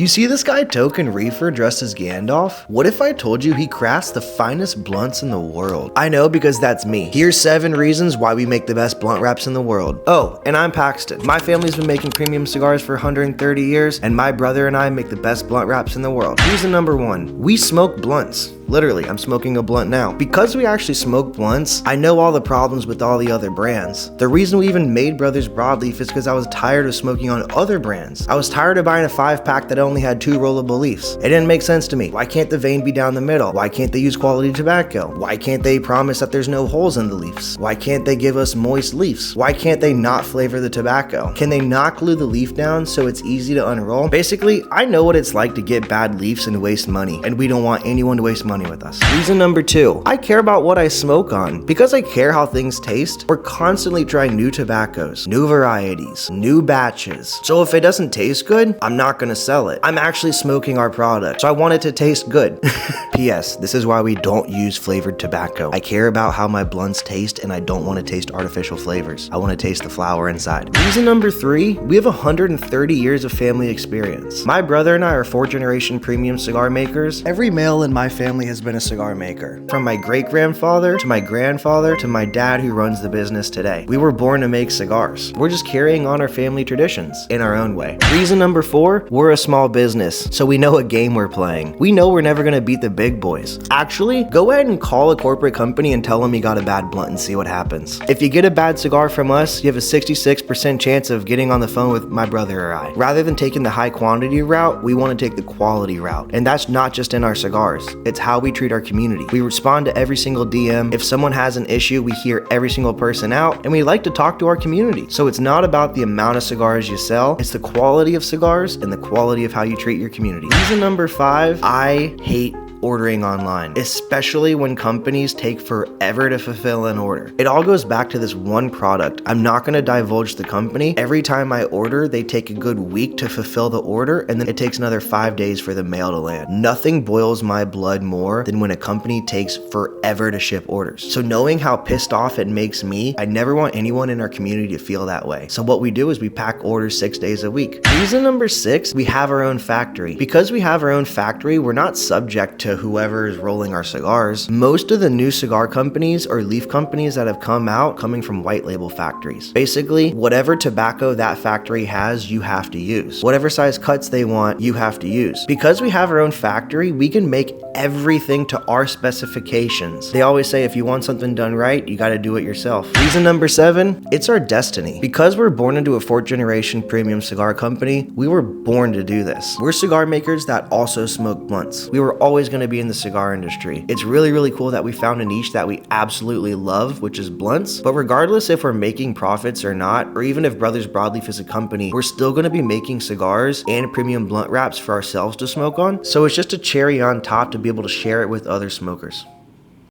You see this guy Token Reefer dressed as Gandalf? What if I told you he crafts the finest blunts in the world? I know, because that's me. Here's 7 reasons why we make the best blunt wraps in the world. Oh, and I'm Paxton. My family's been making premium cigars for 130 years, and my brother and I make the best blunt wraps in the world. Reason number 1, we smoke blunts. Literally, I'm smoking a blunt now. Because we actually smoke blunts, I know all the problems with all the other brands. The reason we even made Brothers Broadleaf is because I was tired of smoking on other brands. I was tired of buying a 5-pack that only had 2 rollable leaves. It didn't make sense to me. Why can't the vein be down the middle? Why can't they use quality tobacco? Why can't they promise that there's no holes in the leaves? Why can't they give us moist leaves? Why can't they not flavor the tobacco? Can they not glue the leaf down so it's easy to unroll? Basically, I know what it's like to get bad leaves and waste money, and we don't want anyone to waste money with us. Reason number 2, I care about what I smoke on. Because I care how things taste, we're constantly trying new tobaccos, new varieties, new batches. So if it doesn't taste good, I'm not gonna sell it. I'm actually smoking our product, so I want it to taste good. P.S. This is why we don't use flavored tobacco. I care about how my blunts taste, and I don't want to taste artificial flavors. I want to taste the flower inside. Reason number 3, we have 130 years of family experience. My brother and I are 4th-generation premium cigar makers. Every male in my family has been a cigar maker. From my great-grandfather to my grandfather to my dad who runs the business today. We were born to make cigars. We're just carrying on our family traditions in our own way. Reason number 4, we're a small business, so we know what game we're playing. We know we're never gonna beat the big boys. Actually, go ahead and call a corporate company and tell them you got a bad blunt and see what happens. If you get a bad cigar from us, you have a 66% chance of getting on the phone with my brother or I. Rather than taking the high quantity route, we want to take the quality route. And that's not just in our cigars. It's how we treat our community. We respond to every single DM. If someone has an issue, we hear every single person out, and we like to talk to our community. So it's not about the amount of cigars you sell, it's the quality of cigars and the quality of how you treat your community. Reason number 5, I hate ordering online, especially when companies take forever to fulfill an order. It all goes back to this one product. I'm not gonna divulge the company. Every time I order, they take a good week to fulfill the order, and then it takes another 5 days for the mail to land. Nothing boils my blood more than when a company takes forever to ship orders. So knowing how pissed off it makes me, I never want anyone in our community to feel that way. So what we do is we pack orders 6 days a week. Reason number 6, we have our own factory. Because we have our own factory, we're not subject to whoever is rolling our cigars. Most of the new cigar companies or leaf companies that have come out coming from white label factories. Basically, whatever tobacco that factory has, you have to use. Whatever size cuts they want, you have to use. Because we have our own factory, we can make everything to our specifications. They always say if you want something done right, you gotta do it yourself. Reason number 7, it's our destiny. Because we're born into a 4th-generation premium cigar company, we were born to do this. We're cigar makers that also smoke blunts. We were always gonna be in the cigar industry. It's really, really cool that we found a niche that we absolutely love, which is blunts. But regardless if we're making profits or not, or even if Brothers Broadleaf is a company, we're still gonna be making cigars and premium blunt wraps for ourselves to smoke on. So it's just a cherry on top to be able to share it with other smokers.